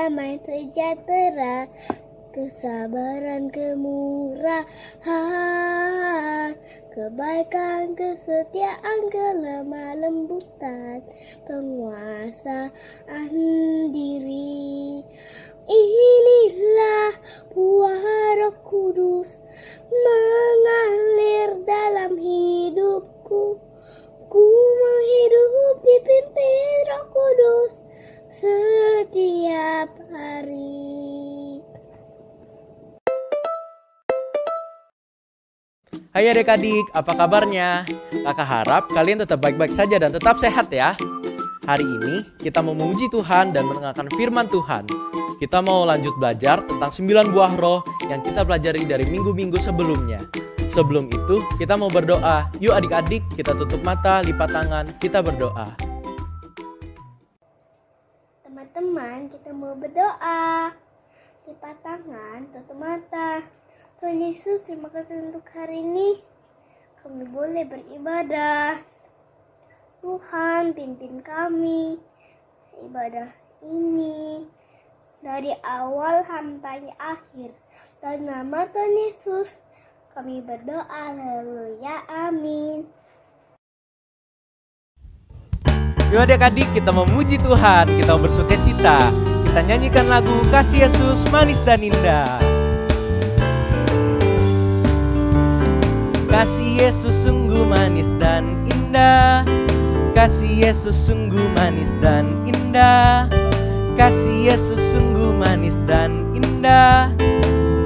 damai sejahtera, kesabaran, kemurahan, kebaikan, kesetiaan, kelemah lembutan, penguasaan diri. Inilah buah Roh Kudus mengalir dalam hidupku. Ku mau hidup dipimpin Roh Kudus setiap hari. Hai adik-adik, apa kabarnya? Kakak harap kalian tetap baik-baik saja dan tetap sehat ya. Hari ini kita mau memuji Tuhan dan mendengarkan firman Tuhan. Kita mau lanjut belajar tentang 9 buah roh yang kita pelajari dari minggu-minggu sebelumnya. Sebelum itu, kita mau berdoa. Yuk adik-adik, kita tutup mata, lipat tangan, kita berdoa. Teman-teman, kita mau berdoa. Lipat tangan, tutup mata. Tuhan Yesus, terima kasih untuk hari ini. Kami boleh beribadah. Tuhan, pimpin kami ibadah ini dari awal sampai akhir. Dalam nama Tuhan Yesus, kami berdoa. Haleluya, amin. Yuk adik-adik, kita memuji Tuhan, kita bersukacita. Kita nyanyikan lagu Kasih Yesus Manis dan Indah. Kasih Yesus sungguh manis dan indah. Kasih Yesus sungguh manis dan indah. Kasih Yesus sungguh manis dan indah.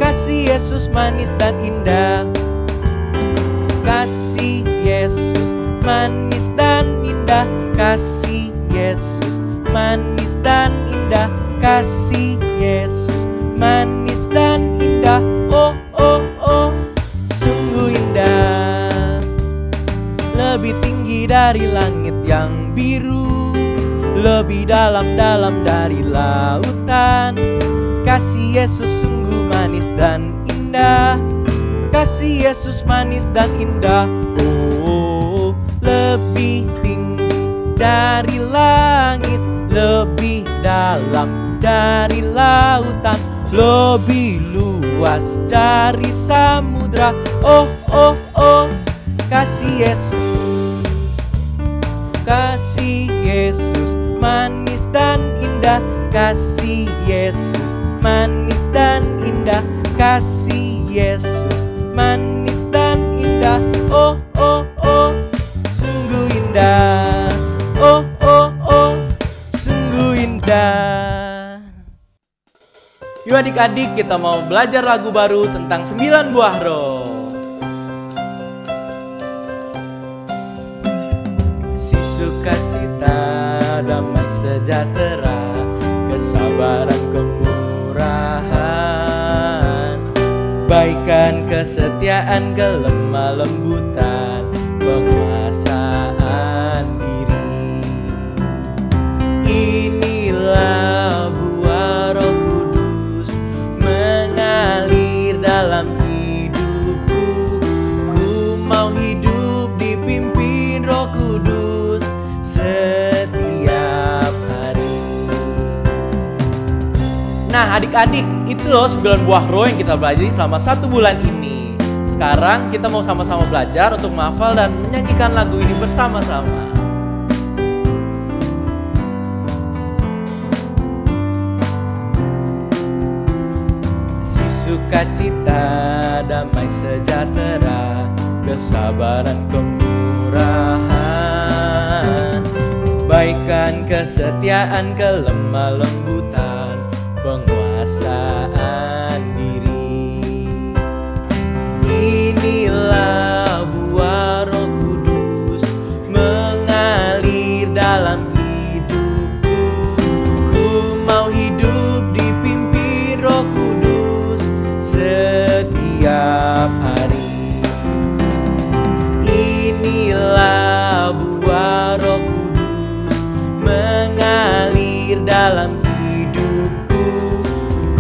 Kasih Yesus manis dan indah. Kasih Yesus manis dan indah. Kasih Yesus manis dan indah. Kasih Yesus manis dan indah. Oh, oh, oh, sungguh indah. Lebih tinggi dari langit yang biru, lebih dalam-dalam dari lautan. Kasih Yesus sungguh manis dan indah. Kasih Yesus manis dan indah. Oh, lebih tinggi dari langit, lebih dalam dari lautan, lebih luas dari samudra. Oh, oh, oh, kasih Yesus. Kasih Yesus manis dan indah. Kasih Yesus manis dan indah. Kasih Yesus manis dan indah. Oh, oh, oh, sungguh indah. Oh, oh, oh, sungguh indah. Yuk adik-adik, kita mau belajar lagu baru tentang 9 buah roh. Kasih, sukacita, damai sejahtera, kesabaran, kemurahan, kebaikan, kesetiaan, kelemah lembutan, penguasaan diri. Inilah buah Roh Kudus mengalir dalam hidupku. Ku mau hidup dipimpin Roh Kudus setiap hari. Nah adik-adik, itu loh 9 buah roh yang kita pelajari selama 1 bulan ini. Sekarang kita mau sama-sama belajar untuk menghafal dan menyanyikan lagu ini bersama-sama. Sukacita, damai sejahtera, kesabaran, kemurahan, kebaikan, kesetiaan, kelemah lembutan, penguasaan diri. Inilah buah Roh Kudus mengalir dalam hidupku. Ku mau hidup dipimpin Roh Kudus setiap hari. Inilah buah Roh Kudus mengalir dalam hidupku.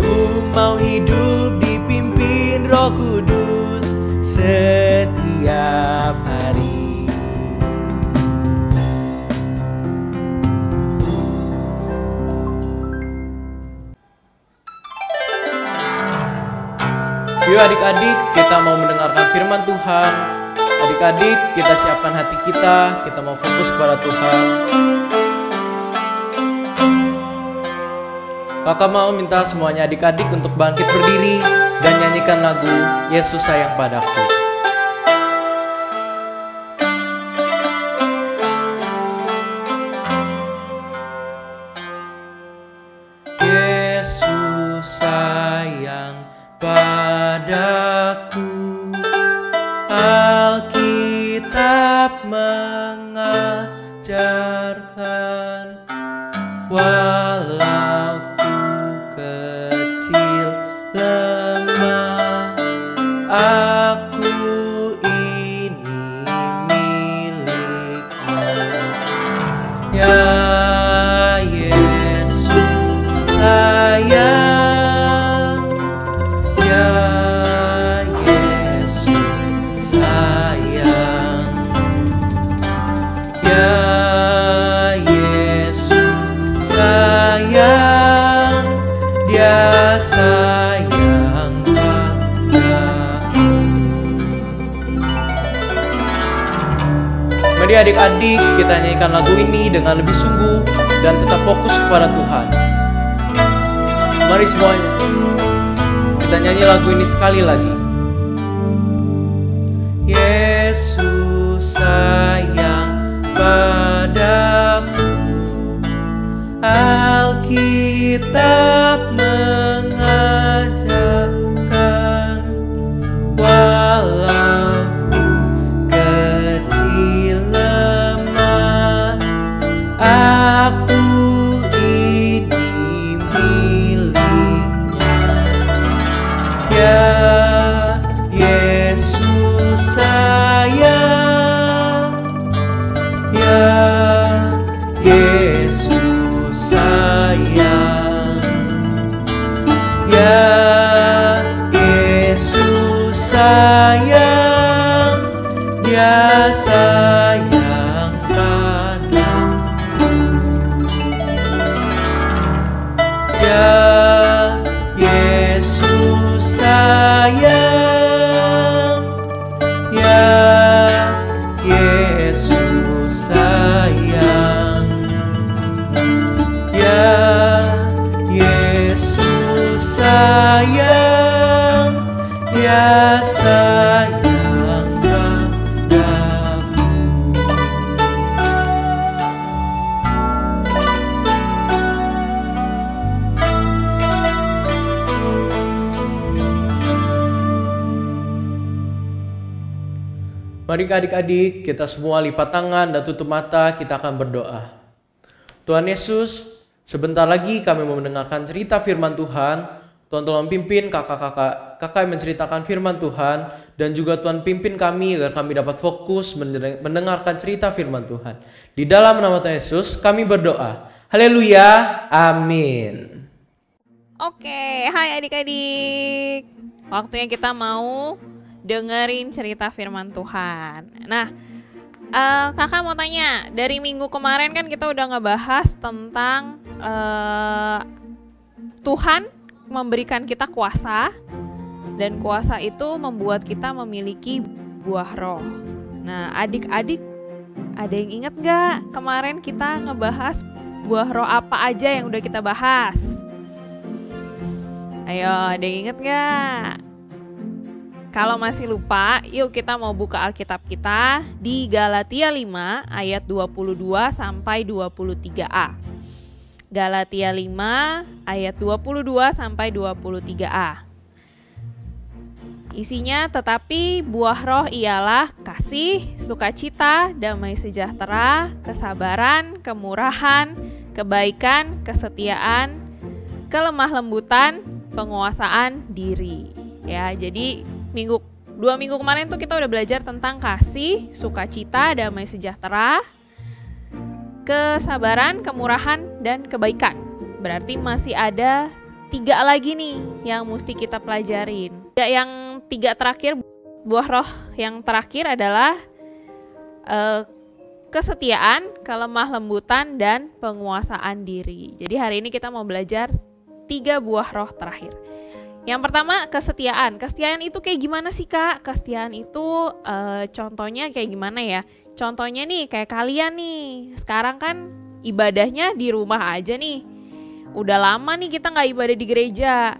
Ku mau hidup dipimpin Roh Kudus setiap hari. Yuk adik-adik, kita mau mendengarkan firman Tuhan. Adik-adik, kita siapkan hati kita mau fokus kepada Tuhan. Kakak mau minta semuanya adik-adik untuk bangkit berdiri dan nyanyikan lagu Yesus Sayang Padaku. Yesus sayang padaku, Alkitab mengajarkan, walau kecil lemah, aku ini miliknya. Ya Yesus sayang, ya Yesus sayang, ya Yesus sayang, Dia sayang padaku. Mari adik-adik, kita nyanyikan lagu ini dengan lebih sungguh dan tetap fokus kepada Tuhan. Mari semuanya, kita nyanyi lagu ini sekali lagi. Yesus sayang padaku, Alkitab mengajarkan, walau kecil lemah, aku ini miliknya. Ya Yesus sayang, ya Yesus sayang, ya Yesus sayang, Dia sayang padaku. Ya Yesus sayang, ya Yesus sayang, ya Yesus sayang, Dia sayang padaku. Mari adik-adik, kita semua lipat tangan dan tutup mata, kita akan berdoa. Tuhan Yesus, sebentar lagi kami mau mendengarkan cerita firman Tuhan. Tuhan tolong pimpin kakak yang menceritakan firman Tuhan, dan juga Tuhan pimpin kami agar kami dapat fokus mendengarkan cerita firman Tuhan. Di dalam nama Tuhan Yesus kami berdoa. Haleluya, amin. Oke, hai adik-adik. Waktunya kita mau dengerin cerita firman Tuhan. Nah, kakak mau tanya, dari minggu kemarin kan kita udah ngebahas tentang Tuhan memberikan kita kuasa, dan kuasa itu membuat kita memiliki buah roh. Nah, adik-adik, ada yang ingat gak kemarin kita ngebahas buah roh apa aja yang udah kita bahas? Ayo, ada yang ingat gak? Kalau masih lupa, yuk kita mau buka Alkitab kita di Galatia 5 ayat 22 sampai 23a. Galatia 5 ayat 22 sampai 23a. Isinya, tetapi buah roh ialah kasih, sukacita, damai sejahtera, kesabaran, kemurahan, kebaikan, kesetiaan, kelemah lembutan, penguasaan diri. Ya, jadi 2 minggu kemarin tuh kita udah belajar tentang kasih, sukacita, damai sejahtera, kesabaran, kemurahan, dan kebaikan. Berarti masih ada 3 lagi nih yang mesti kita pelajarin. Yang 3 terakhir, buah roh yang terakhir adalah kesetiaan, kelemah lembutan, dan penguasaan diri. Jadi hari ini kita mau belajar 3 buah roh terakhir. Yang pertama kesetiaan. Kesetiaan itu kayak gimana sih Kak? Kesetiaan itu contohnya kayak gimana ya? Contohnya nih kayak kalian nih. Sekarang kan ibadahnya di rumah aja nih. Udah lama nih kita gak ibadah di gereja.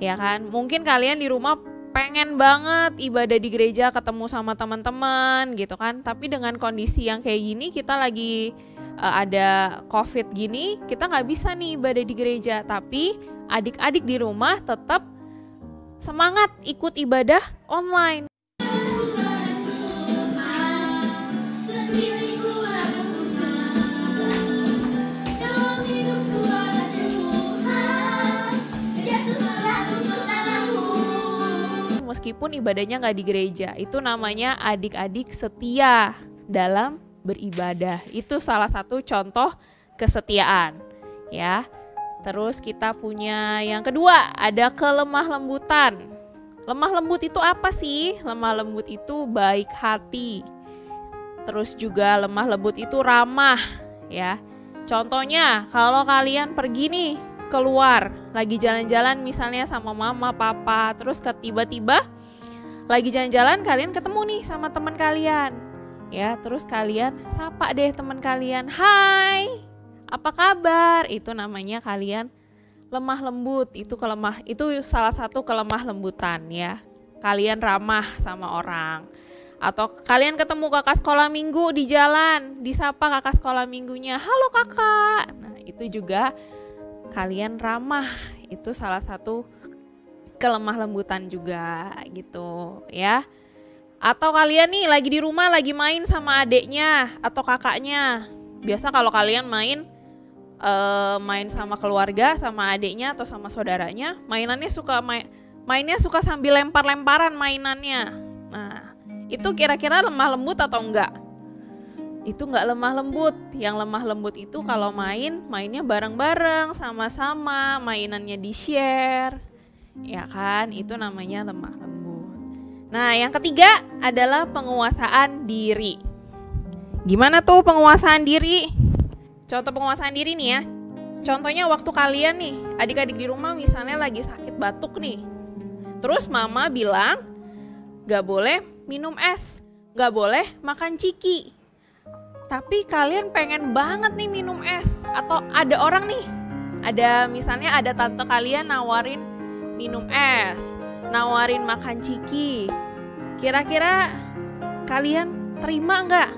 Ya kan? Mungkin kalian di rumah pengen banget ibadah di gereja, ketemu sama teman-teman gitu kan. Tapi dengan kondisi yang kayak gini, kita lagi ada COVID gini, kita gak bisa nih ibadah di gereja. Tapi adik-adik di rumah tetap semangat ikut ibadah online. Meskipun ibadahnya nggak di gereja, itu namanya adik-adik setia dalam beribadah. Itu salah satu contoh kesetiaan, ya. Terus kita punya yang kedua, ada kelemah lembutan. Lemah lembut itu apa sih? Lemah lembut itu baik hati. Terus juga lemah lembut itu ramah, ya. Contohnya, kalau kalian pergi nih keluar, lagi jalan-jalan misalnya sama mama, papa, terus tiba-tiba lagi jalan-jalan kalian ketemu nih sama teman kalian. Ya, terus kalian sapa deh teman kalian, "Hai, apa kabar?" Itu namanya kalian lemah lembut. Itu salah satu kelemah lembutan ya. Kalian ramah sama orang. Atau kalian ketemu kakak sekolah minggu di jalan, disapa kakak sekolah minggunya, "Halo kakak." Nah, itu juga kalian ramah. Itu salah satu kelemah lembutan juga gitu ya. Atau kalian nih lagi di rumah lagi main sama adeknya atau kakaknya. Biasa kalau kalian main sama keluarga, sama adiknya atau sama saudaranya, mainnya suka sambil lempar-lemparan mainannya. Nah, itu kira-kira lemah lembut atau enggak? Itu enggak lemah lembut. Yang lemah lembut itu kalau mainnya bareng-bareng, sama-sama, mainannya di-share. Ya kan? Itu namanya lemah lembut. Nah, yang ketiga adalah penguasaan diri. Gimana tuh penguasaan diri? Contoh penguasaan diri nih ya. Contohnya waktu kalian nih, adik-adik di rumah misalnya lagi sakit batuk nih. Terus mama bilang, gak boleh minum es, gak boleh makan ciki. Tapi kalian pengen banget nih minum es. Atau ada orang nih, misalnya ada tante kalian nawarin minum es, nawarin makan ciki. Kira-kira kalian terima gak?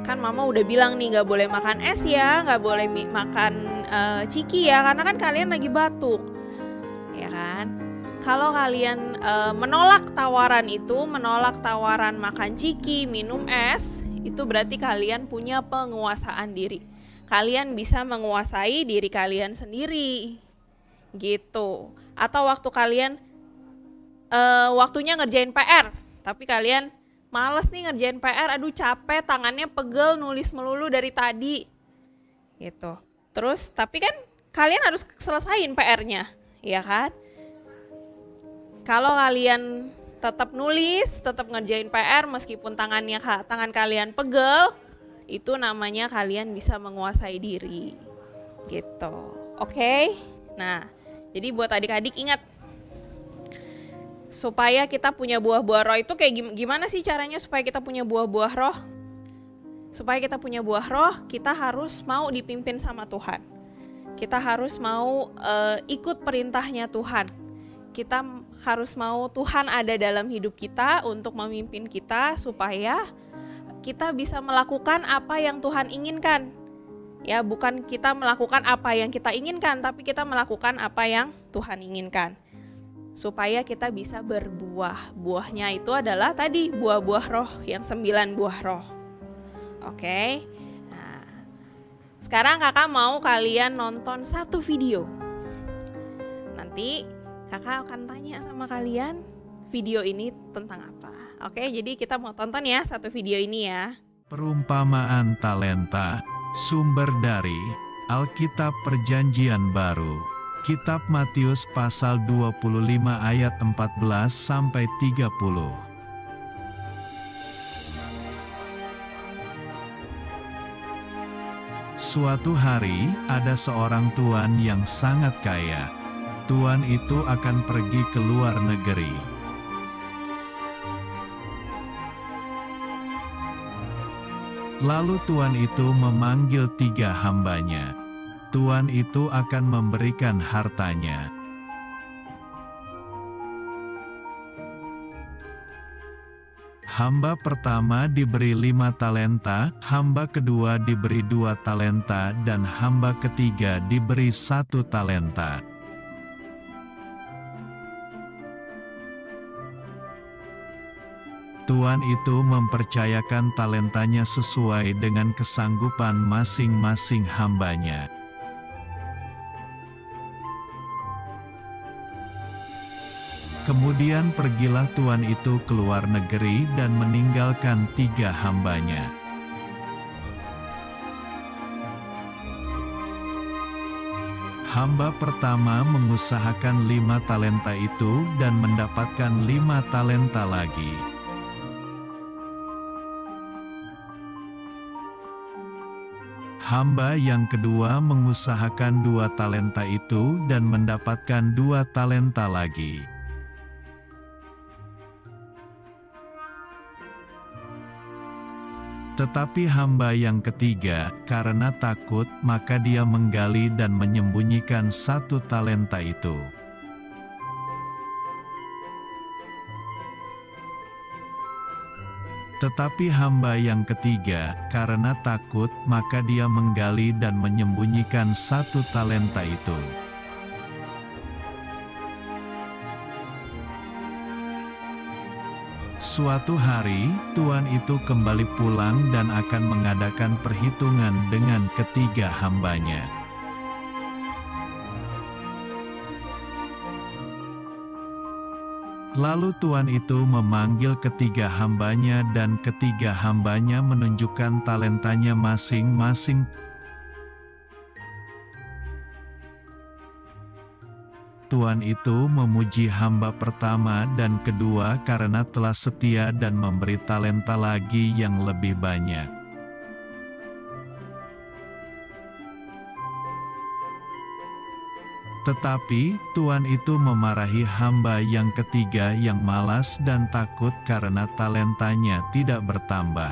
Kan mama udah bilang nih gak boleh makan es ya, gak boleh makan ciki ya, karena kan kalian lagi batuk, ya kan? Kalau kalian menolak tawaran makan ciki, minum es, itu berarti kalian punya penguasaan diri. Kalian bisa menguasai diri kalian sendiri, gitu. Atau waktu kalian waktunya ngerjain PR, tapi kalian males nih ngerjain PR, aduh capek, tangannya pegel, nulis melulu dari tadi, gitu. Terus, tapi kan kalian harus selesain PR-nya, ya kan? Kalau kalian tetap nulis, tetap ngerjain PR, meskipun tangan kalian pegel, itu namanya kalian bisa menguasai diri, gitu. Oke? Nah, jadi buat adik-adik ingat, supaya kita punya buah-buah roh itu kayak gimana sih caranya supaya kita punya buah-buah roh? Supaya kita punya buah roh, kita harus mau dipimpin sama Tuhan. Kita harus mau ikut perintahnya Tuhan. Kita harus mau Tuhan ada dalam hidup kita untuk memimpin kita supaya kita bisa melakukan apa yang Tuhan inginkan. Ya, bukan kita melakukan apa yang kita inginkan, tapi kita melakukan apa yang Tuhan inginkan. Supaya kita bisa berbuah. Buahnya itu adalah tadi buah-buah roh, yang 9 buah roh. Oke. Nah, sekarang kakak mau kalian nonton satu video. Nanti kakak akan tanya sama kalian video ini tentang apa. Oke, jadi kita mau tonton ya satu video ini ya. Perumpamaan talenta, sumber dari Alkitab Perjanjian Baru. Kitab Matius pasal 25 ayat 14 sampai 30. Suatu hari, ada seorang tuan yang sangat kaya. tuan itu akan pergi ke luar negeri. Lalu tuan itu memanggil 3 hambanya. Tuan itu akan memberikan hartanya. Hamba pertama diberi 5 talenta, hamba kedua diberi 2 talenta, dan hamba ketiga diberi 1 talenta. Tuan itu mempercayakan talentanya sesuai dengan kesanggupan masing-masing hambanya. Kemudian pergilah tuan itu ke luar negeri dan meninggalkan 3 hambanya. Hamba pertama mengusahakan 5 talenta itu dan mendapatkan 5 talenta lagi. Hamba yang kedua mengusahakan 2 talenta itu dan mendapatkan 2 talenta lagi. Tetapi hamba yang ketiga, karena takut, maka dia menggali dan menyembunyikan 1 talenta itu. Tetapi hamba yang ketiga, karena takut, maka dia menggali dan menyembunyikan 1 talenta itu. Suatu hari, tuan itu kembali pulang dan akan mengadakan perhitungan dengan ketiga hambanya. Lalu tuan itu memanggil ketiga hambanya dan ketiga hambanya menunjukkan talentanya masing-masing. Tuan itu memuji hamba pertama dan kedua karena telah setia dan memberi talenta lagi yang lebih banyak. Tetapi, tuan itu memarahi hamba yang ketiga yang malas dan takut karena talentanya tidak bertambah.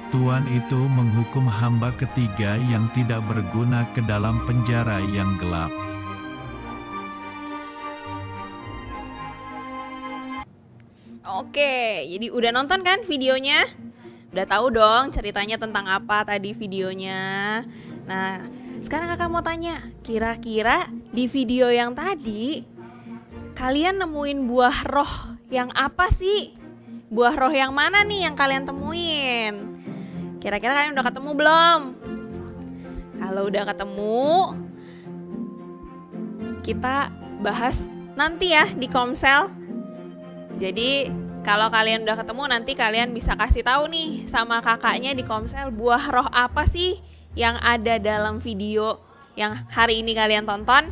Tuan itu menghukum hamba ketiga yang tidak berguna ke dalam penjara yang gelap. Oke, jadi udah nonton kan videonya? Udah tahu dong ceritanya tentang apa tadi videonya. Nah, sekarang kakak mau tanya, kira-kira di video yang tadi kalian nemuin buah roh yang apa sih? Buah roh yang mana nih yang kalian temuin? Kira-kira kalian udah ketemu belum? Kalau udah ketemu, kita bahas nanti ya di Komsel. Jadi kalau kalian udah ketemu, nanti kalian bisa kasih tahu nih sama kakaknya di Komsel buah roh apa sih yang ada dalam video yang hari ini kalian tonton.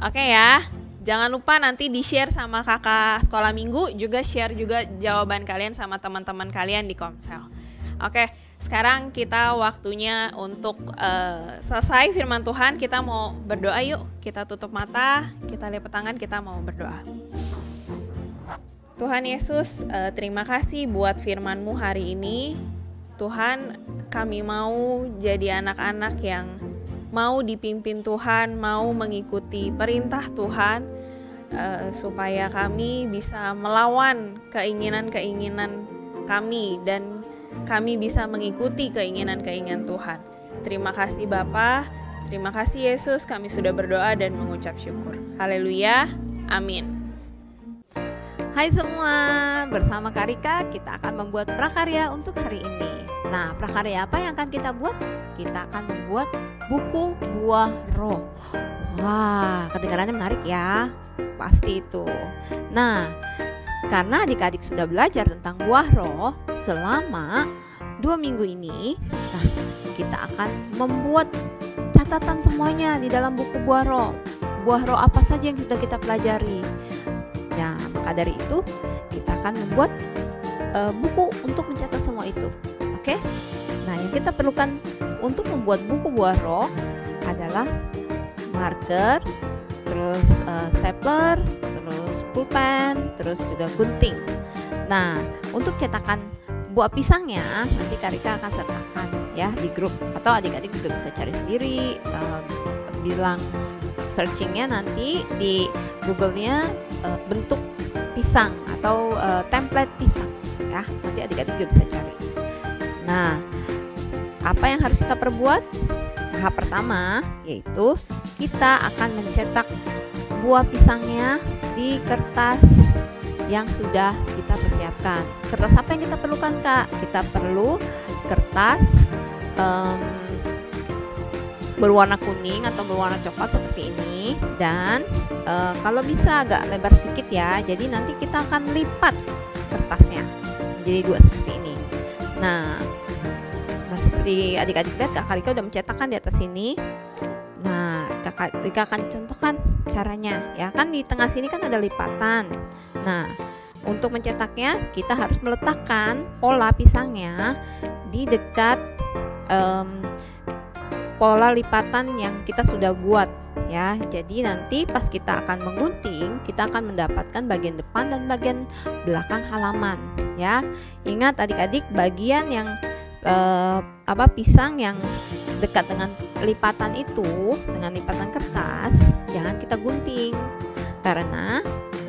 Oke ya, jangan lupa nanti di-share sama kakak sekolah minggu, juga share juga jawaban kalian sama teman-teman kalian di Komsel. Oke, sekarang kita waktunya untuk selesai firman Tuhan. Kita mau berdoa yuk. Kita tutup mata, kita lipat tangan, kita mau berdoa. Tuhan Yesus, terima kasih buat firman-Mu hari ini. Tuhan, kami mau jadi anak-anak yang mau dipimpin Tuhan, mau mengikuti perintah Tuhan, supaya kami bisa melawan keinginan-keinginan kami dan kami bisa mengikuti keinginan-keinginan Tuhan. Terima kasih Bapa, terima kasih Yesus, kami sudah berdoa dan mengucap syukur. Haleluya, amin. Hai semua, bersama Karika kita akan membuat prakarya untuk hari ini. Nah, prakarya apa yang akan kita buat? Kita akan membuat buku buah roh. Wah, kedengarannya menarik ya? Pasti itu. Nah, karena adik-adik sudah belajar tentang buah roh selama 2 minggu ini, nah kita akan membuat catatan semuanya di dalam buku buah roh. Buah roh apa saja yang sudah kita pelajari. Nah, maka dari itu kita akan membuat buku untuk mencatat semua itu. Oke? Nah, yang kita perlukan untuk membuat buku buah roh adalah marker, terus stapler, terus pulpen, terus juga gunting. Nah, untuk cetakan buah pisangnya nanti Kak Rika akan sertakan ya di grup, atau adik-adik juga bisa cari sendiri, bilang searchingnya nanti di Google-nya bentuk pisang atau template pisang ya, nanti adik-adik juga bisa cari. Nah, apa yang harus kita perbuat? Tahap pertama yaitu kita akan mencetak buah pisangnya di kertas yang sudah kita persiapkan. Kertas apa yang kita perlukan, Kak? Kita perlu kertas berwarna kuning atau berwarna coklat seperti ini, dan kalau bisa agak lebar sedikit ya, jadi nanti kita akan lipat kertasnya menjadi dua seperti ini. Nah seperti adik-adik lihat, Kak Rika udah mencetakkan di atas sini. Nah, Kak Rika akan contohkan caranya ya, kan di tengah sini kan ada lipatan. Nah, untuk mencetaknya kita harus meletakkan pola pisangnya di dekat pola lipatan yang kita sudah buat ya. Jadi nanti pas kita akan menggunting, kita akan mendapatkan bagian depan dan bagian belakang halaman ya. Ingat adik-adik, bagian yang pisang yang dekat dengan lipatan itu, dengan lipatan kertas, jangan kita gunting karena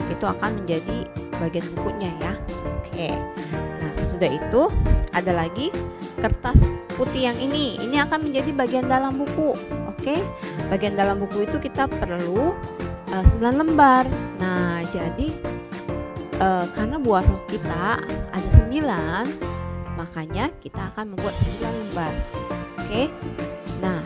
itu akan menjadi bagian bukunya ya. Oke. Nah, sesudah itu ada lagi kertas putih yang ini akan menjadi bagian dalam buku. Oke. Bagian dalam buku itu kita perlu 9 lembar. Nah, jadi karena buah roh kita ada 9, makanya kita akan membuat 9 lembar. Oke. Nah,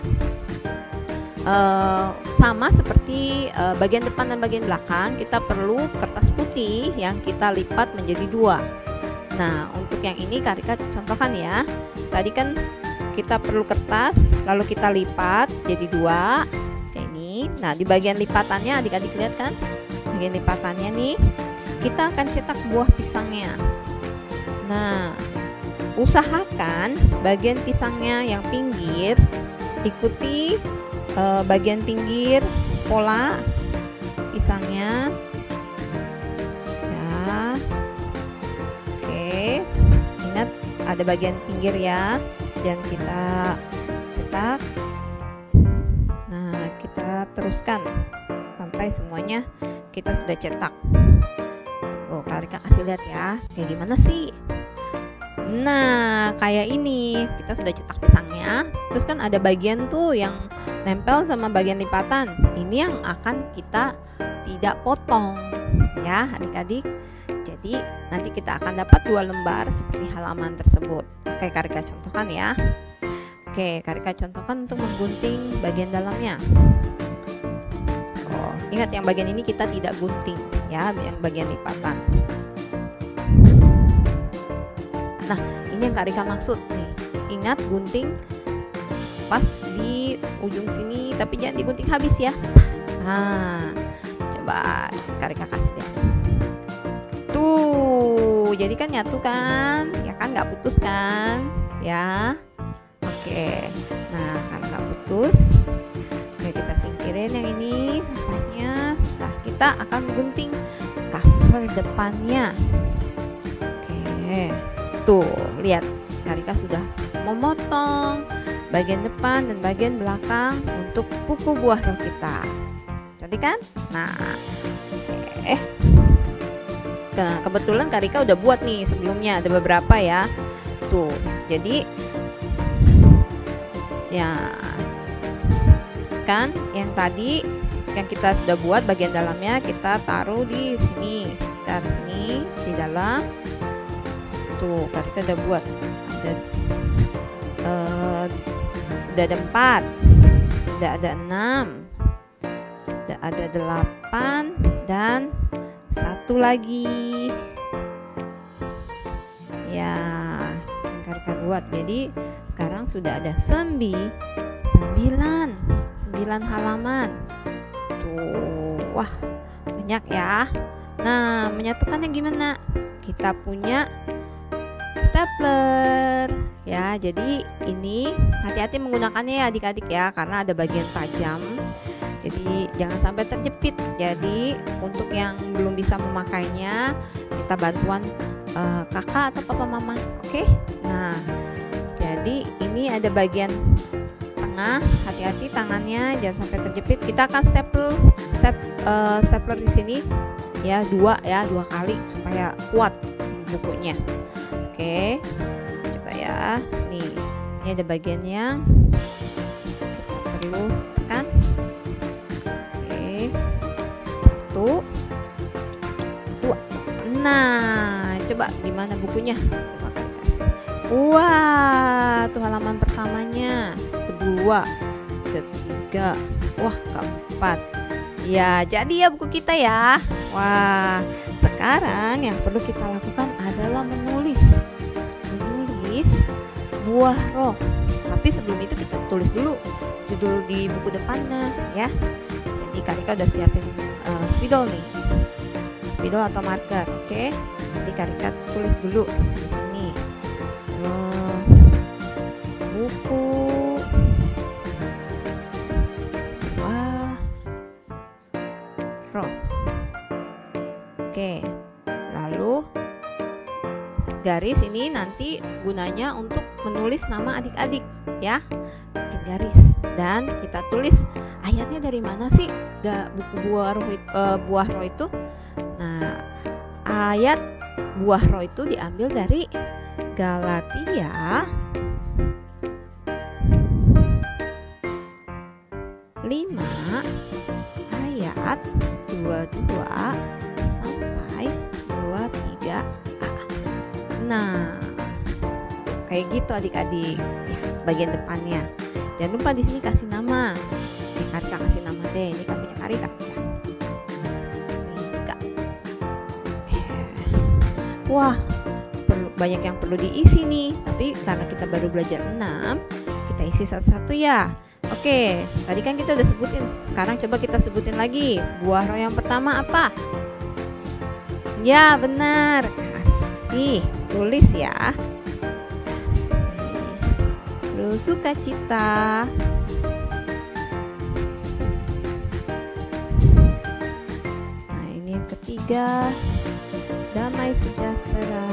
sama seperti bagian depan dan bagian belakang, kita perlu kertas putih yang kita lipat menjadi 2. Nah, untuk yang ini Kak Rika contohkan ya. Tadi kan kita perlu kertas, lalu kita lipat jadi 2 kayak ini. Nah, di bagian lipatannya adik-adik lihat kan, bagian lipatannya nih kita akan cetak buah pisangnya. Nah, usahakan bagian pisangnya yang pinggir ikuti bagian pinggir pola pisangnya ya. Oke, ingat ada bagian pinggir ya, dan kita cetak. Nah, kita teruskan sampai semuanya kita sudah cetak. Oh, Kak Rika kasih lihat ya, kayak gimana sih. Nah, kayak ini kita sudah cetak pisangnya. Terus kan ada bagian tuh yang nempel sama bagian lipatan. Ini yang akan kita tidak potong ya adik-adik. Jadi nanti kita akan dapat 2 lembar seperti halaman tersebut. Oke, Kak Rika contohkan ya. Oke, Kak Rika contohkan untuk menggunting bagian dalamnya. Oh, ingat yang bagian ini kita tidak gunting ya, yang bagian lipatan. Nah, ini yang Kak Rika maksud nih. Ingat gunting pas di ujung sini, tapi jangan digunting habis ya. Nah, coba Kak Rika kasih lihat. Tuh, jadi kan nyatu kan? Ya kan, nggak putus kan? Ya. Oke. Nah, karena nggak putus, oke, kita singkirin yang ini sampahnya. Nah, kita akan gunting cover depannya. Oke. Tuh, lihat, Kak Rika sudah memotong bagian depan dan bagian belakang untuk buku buah roh kita. Cantik kan? Nah, oke. Nah, kebetulan Kak Rika udah buat nih sebelumnya, ada beberapa ya. Tuh, jadi ya kan yang tadi yang kita sudah buat bagian dalamnya kita taruh di sini, taruh sini di dalam. Tuh, Kak Rika udah buat udah ada 4, sudah ada 6, sudah ada 8, dan 1 lagi ya yang Kak Rika buat. Jadi sekarang sudah ada 9 halaman. Tuh, wah banyak ya. Nah, menyatukannya gimana? Kita punya stapler. Ya, jadi ini hati-hati menggunakannya ya adik-adik ya, karena ada bagian tajam. Jadi jangan sampai terjepit. Jadi untuk yang belum bisa memakainya, kita bantuan kakak atau papa mama. Oke? Nah, jadi ini ada bagian tengah, hati-hati tangannya jangan sampai terjepit. Kita akan stapler di sini ya, dua kali supaya kuat bukunya. Oke, coba ya. Nih, ini ada bagiannya. Kita perlu tekan. Oke, 1, 2. Nah, coba gimana bukunya? Coba kasih. Wah, tuh halaman pertamanya, kedua, ketiga, wah keempat. Ya, jadi ya buku kita ya. Wah, sekarang yang perlu kita lakukan adalah menulis buah roh. Tapi sebelum itu kita tulis dulu judul di buku depannya ya. Jadi Kak Rika udah siapin spidol nih, spidol atau marker. Oke, jadi Kak Rika tulis dulu di sini buku buah roh. Oke, lalu garis ini nanti gunanya untuk menulis nama adik-adik ya, bikin garis dan kita tulis ayatnya dari mana sih buku buah roh itu. Nah, ayat buah roh itu diambil dari Galatia 5 ayat 22 sampai 23a. Nah, kayak gitu adik-adik ya, bagian depannya. Jangan lupa di sini kasih nama. Karika kasih nama deh. Ini kan punya Karika ya. Karika. Oke. Wah, banyak yang perlu diisi nih. Tapi karena kita baru belajar 6, kita isi satu-satu ya. Oke, tadi kan kita udah sebutin. Sekarang coba kita sebutin lagi. Buah roh yang pertama apa? Ya, benar. Kasih. Tulis ya. Terus sukacita. Nah, ini yang ketiga, damai sejahtera.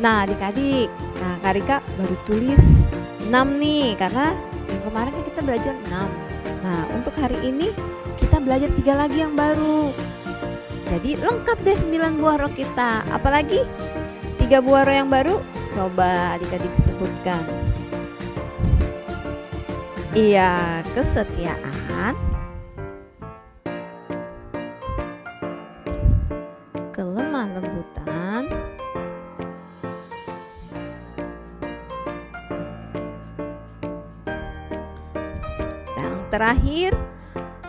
Nah, adik-adik, nah Kak Rika baru tulis 6 nih, karena yang kemarin kan kita belajar 6. Nah, untuk hari ini kita belajar 3 lagi yang baru. Jadi lengkap deh 9 buah roh kita. Apalagi 3 buah roh yang baru. Coba adik-adik sebutkan. Iya, kesetiaan, kelemah lembutan, yang terakhir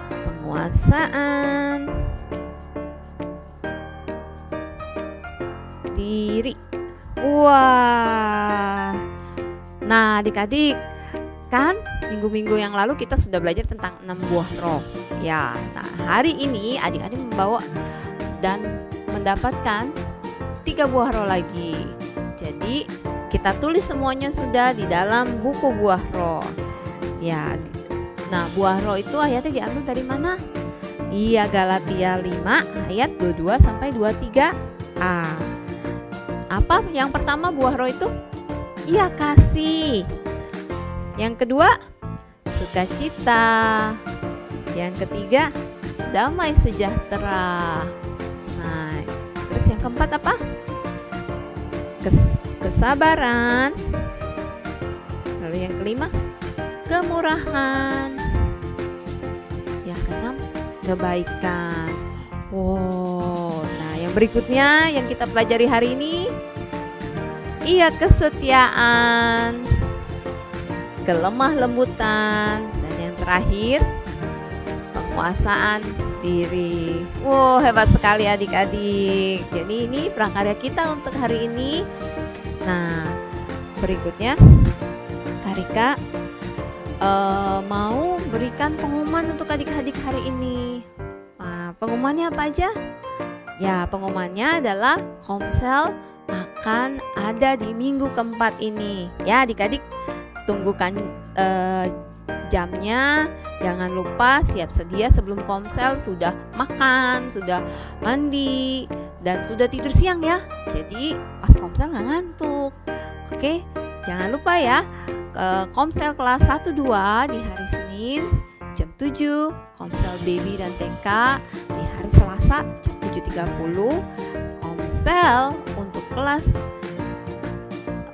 penguasaan diri. Wah. Nah, adik-adik, kan minggu-minggu yang lalu kita sudah belajar tentang 6 buah roh. Ya, nah hari ini adik-adik membawa dan mendapatkan 3 buah roh lagi. Jadi, kita tulis semuanya sudah di dalam buku buah roh. Ya. Nah, buah roh itu ayatnya diambil dari mana? Iya, Galatia 5 ayat 22 sampai 23a. Apa yang pertama buah roh itu? Iya, kasih. Yang kedua, sukacita. Yang ketiga, damai sejahtera. Nah, terus yang keempat apa? Kesabaran. Lalu yang kelima, kemurahan. Yang keenam, kebaikan. Wow, nah yang berikutnya yang kita pelajari hari ini, iya, kesetiaan, kelemah lembutan, dan yang terakhir penguasaan diri. Wow, hebat sekali adik-adik. Jadi ini prakarya kita untuk hari ini. Nah, berikutnya Karika mau berikan pengumuman untuk adik-adik hari ini. Nah, pengumumannya apa aja? Ya, pengumumannya adalah Komsel akan akan ada di minggu keempat ini. Ya adik-adik, tunggukan jamnya. Jangan lupa siap sedia sebelum komsel, sudah makan, sudah mandi, dan sudah tidur siang ya. Jadi pas komsel gak ngantuk. Oke, jangan lupa ya, komsel kelas 1-2 di hari Senin jam 7, komsel baby dan TK di hari Selasa jam 7.30, komsel untuk kelas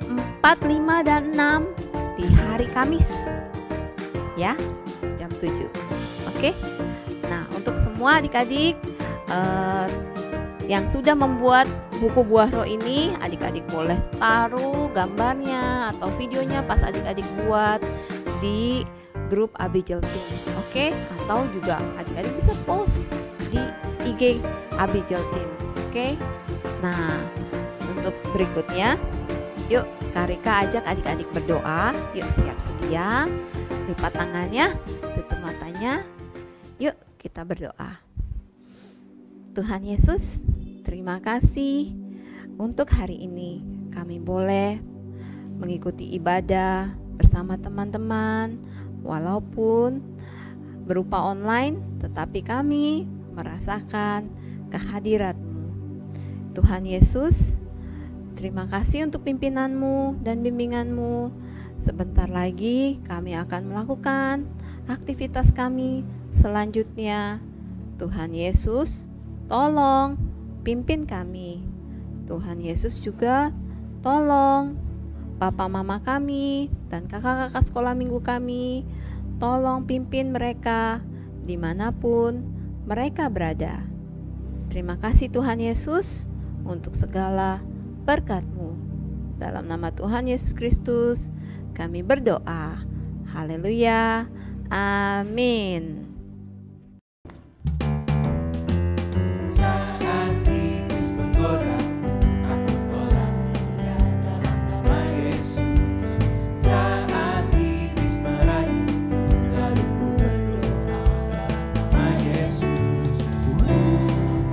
4, 5, dan 6 di hari Kamis ya, jam 7. Oke. Nah, untuk semua adik-adik yang sudah membuat buku buah roh ini, adik-adik boleh taruh gambarnya atau videonya pas adik-adik buat di grup ABJEL Team. Oke, atau juga adik-adik bisa post di IG ABJEL Team. Oke. Nah, untuk berikutnya, yuk Karika ajak adik-adik berdoa. Yuk siap sedia, lipat tangannya, tutup matanya. Yuk kita berdoa. Tuhan Yesus, terima kasih untuk hari ini kami boleh mengikuti ibadah bersama teman-teman, walaupun berupa online, tetapi kami merasakan kehadirat-Mu. Tuhan Yesus, terima kasih untuk pimpinanmu dan bimbinganmu. Sebentar lagi kami akan melakukan aktivitas kami selanjutnya. Tuhan Yesus, tolong pimpin kami. Tuhan Yesus juga tolong papa mama kami dan kakak-kakak sekolah minggu kami. Tolong pimpin mereka dimanapun mereka berada. Terima kasih Tuhan Yesus untuk segala berkat-Mu. Dalam nama Tuhan Yesus Kristus kami berdoa. Haleluya. Amin. Saat iblis menggoda, aku tolak dia dalam nama Yesus. Saat iblis merayu, lalu ku berdoa dalam nama Yesus.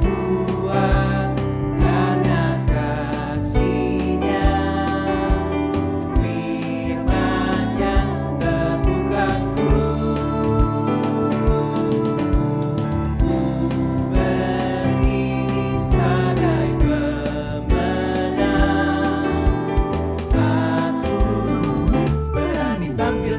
Ku kuat karena kasih-Nya, firman-Nya teguhkanku. Tampil